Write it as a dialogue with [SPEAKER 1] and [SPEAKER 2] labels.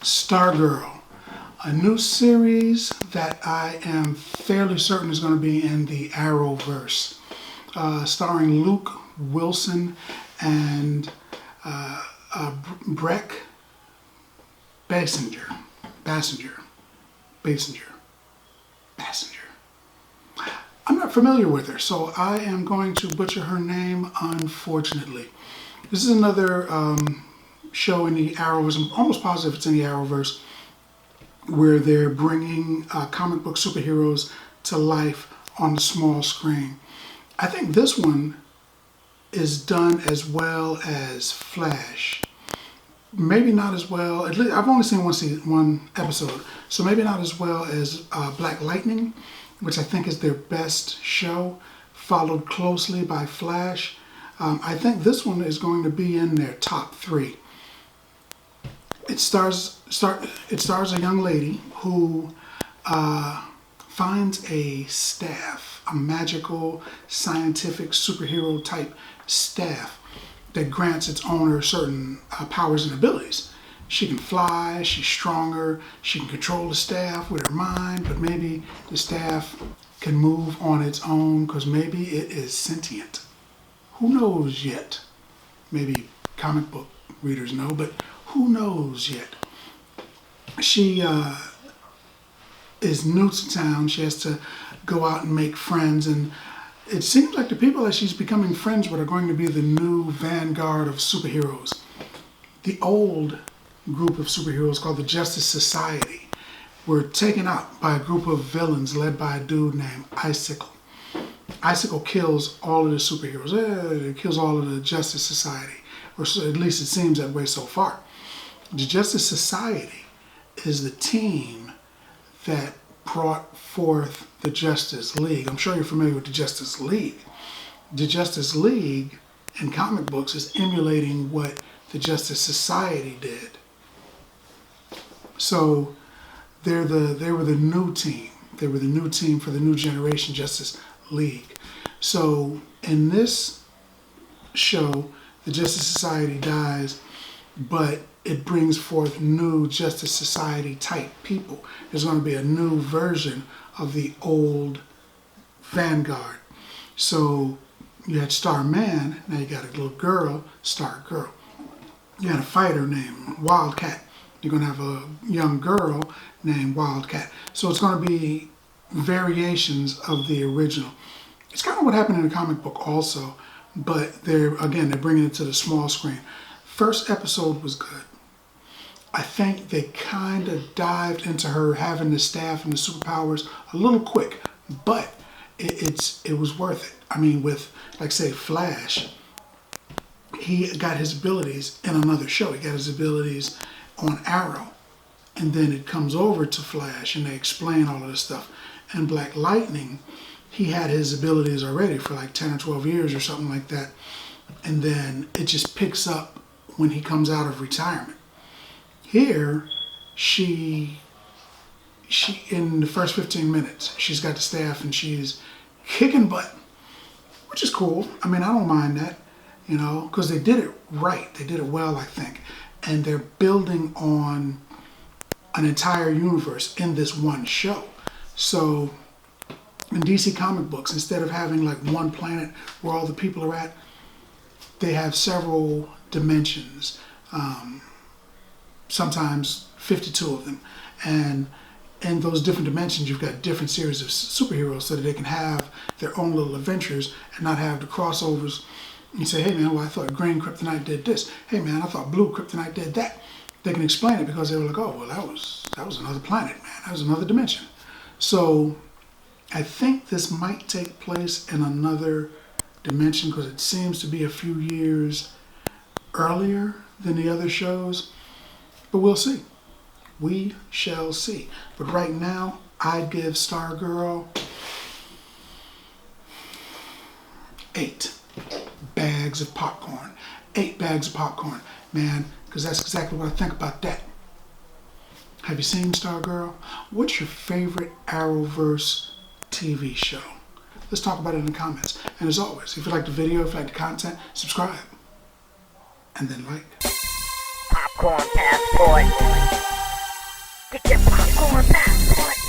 [SPEAKER 1] Stargirl, a new series that I am fairly certain is going to be in the Arrowverse, starring Luke Wilson and Breck Basinger. I'm not familiar with her, so I am going to butcher her name, unfortunately. This is another show in the Arrowverse. I'm almost positive it's in the Arrowverse, where they're bringing comic book superheroes to life on the small screen. I think this one is done as well as Flash. Maybe not as well. At least I've only seen one episode, so maybe not as well as Black Lightning, which I think is their best show, followed closely by Flash. I think this one is going to be in their top three. It stars a young lady who finds a staff, a magical, scientific, superhero type staff that grants its owner certain powers and abilities. She can fly, she's stronger, she can control the staff with her mind, but maybe the staff can move on its own because maybe it is sentient. Who knows yet? Maybe comic book readers know, but who knows yet? She is new to town. She has to go out and make friends, and it seems like the people that she's becoming friends with are going to be the new vanguard of superheroes. The old group of superheroes called the Justice Society were taken out by a group of villains led by a dude named Icicle. Icicle kills all of the superheroes. It kills all of the Justice Society, or so, at least it seems that way so far. The Justice Society is the team that brought forth the Justice League. I'm sure you're familiar with the Justice League. The Justice League in comic books is emulating what the Justice Society did. So they were the new team. They were the new team for the new generation Justice League. So in this show, the Justice Society dies, but it brings forth new Justice Society type people. There's going to be a new version of the old vanguard. So you had Starman, now you got a little girl, Stargirl. You had a fighter named Wildcat. You're going to have a young girl named Wildcat. So it's going to be variations of the original. It's kind of what happened in the comic book also, but they're bringing it to the small screen. First episode was good. I think they kind of dived into her having the staff and the superpowers a little quick, but it was worth it. I mean, with, like say, Flash, he got his abilities in another show. He got his abilities on Arrow, and then it comes over to Flash and they explain all of this stuff. And Black Lightning, he had his abilities already for like 10 or 12 years or something like that, and then it just picks up when he comes out of retirement. Here, she in the first 15 minutes, she's got the staff and she's kicking butt, which is cool. I mean, I don't mind that, because they did it right. They did it well, I think. And they're building on an entire universe in this one show. So in DC comic books, instead of having like one planet where all the people are at, they have several dimensions. Sometimes 52 of them. And in those different dimensions, you've got different series of superheroes so that they can have their own little adventures and not have the crossovers. You say, hey man, well I thought green kryptonite did this. Hey man, I thought blue kryptonite did that. They can explain it because they were like, oh, well that was another planet, man. That was another dimension. So I think this might take place in another dimension because it seems to be a few years earlier than the other shows. But we'll see. We shall see. But right now, I'd give Stargirl 8 bags of popcorn. 8 bags of popcorn, man, because that's exactly what I think about that. Have you seen Stargirl? What's your favorite Arrowverse TV show? Let's talk about it in the comments. And as always, if you like the video, if you like the content, subscribe. And then like.
[SPEAKER 2] Popcorn passport. Get your popcorn passport.